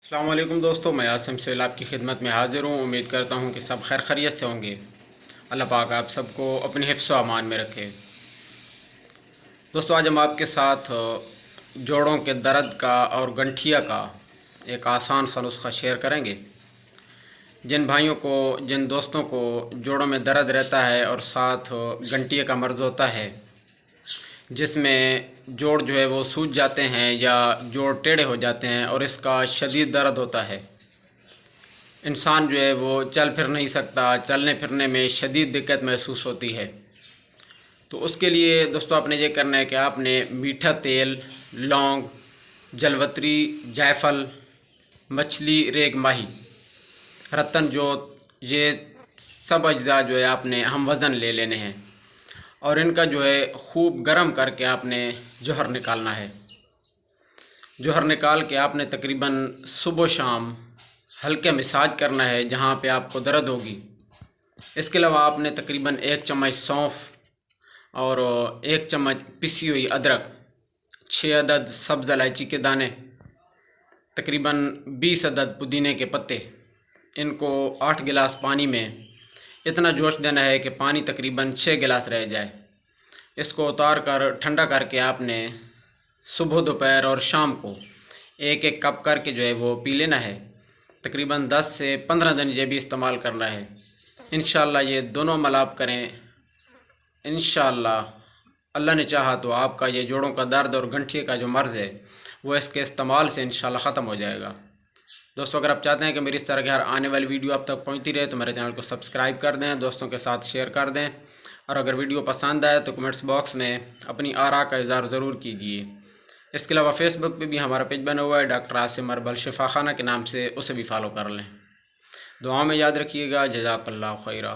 السلام علیکم دوستو، میں عاصم سیل آپ کی خدمت میں حاضر ہوں۔ امید کرتا ہوں کہ سب خیر خیریت سے ہوں گے۔ اللہ پاک آپ سب کو اپنے حفظ و امان میں رکھے۔ دوستو، آج ہم آپ کے ساتھ جوڑوں کے درد کا اور گنٹھیا کا ایک آسان سا نسخہ شیئر کریں گے۔ جن بھائیوں کو، جن دوستوں کو جوڑوں میں درد رہتا ہے اور ساتھ گنٹھیا کا مرض ہوتا ہے، جس میں جوڑ جو ہے وہ سوج جاتے ہیں یا جوڑ ٹیڑھے ہو جاتے ہیں اور اس کا شدید درد ہوتا ہے، انسان جو ہے وہ چل پھر نہیں سکتا، چلنے پھرنے میں شدید دقت محسوس ہوتی ہے، تو اس کے لیے دوستو آپ نے یہ کرنا ہے کہ آپ نے میٹھا تیل، لونگ، جلوتری، جائفل، مچھلی، ریگ ماہی، رتن جوت، یہ سب اجزاء جو ہے آپ نے ہم وزن لے لینے ہیں اور ان کا جو ہے خوب گرم کر کے آپ نے جوہر نکالنا ہے۔ جوہر نکال کے آپ نے تقریباً صبح و شام ہلکے مساج کرنا ہے جہاں پہ آپ کو درد ہوگی۔ اس کے علاوہ آپ نے تقریباً 1 چمچ سونف اور 1 چمچ پسی ہوئی ادرک، 6 عدد سبز الائچی کے دانے، تقریباً 20 عدد پودینے کے پتے، ان کو 8 گلاس پانی میں اتنا جوش دینا ہے کہ پانی تقریباً 6 گلاس رہ جائے۔ اس کو اتار کر ٹھنڈا کر کے آپ نے صبح، دوپہر اور شام کو 1 کپ کر کے جو ہے وہ پی لینا ہے۔ تقریباً 10 سے 15 دن یہ بھی استعمال کرنا ہے۔ انشاءاللہ یہ دونوں عمل آپ کریں، انشاءاللہ اللہ نے چاہا تو آپ کا یہ جوڑوں کا درد اور گنٹھیے کا جو مرض ہے وہ اس کے استعمال سے انشاءاللہ ختم ہو جائے گا۔ دوستو، اگر آپ چاہتے ہیں کہ میری اس طرح کی ہر آنے والی ویڈیو آپ تک پہنچتی رہے تو میرے چینل کو سبسکرائب کر دیں، دوستوں کے ساتھ شیئر کر دیں، اور اگر ویڈیو پسند آئے تو کمنٹس باکس میں اپنی آراء کا اظہار ضرور کیجیے۔ اس کے علاوہ فیس بک پہ بھی ہمارا پیج بنا ہوا ہے، ڈاکٹر عاصم اربل شفا خانہ کے نام سے، اسے بھی فالو کر لیں۔ دعاؤں میں یاد رکھیے گا۔ جزاک اللہ خیرہ۔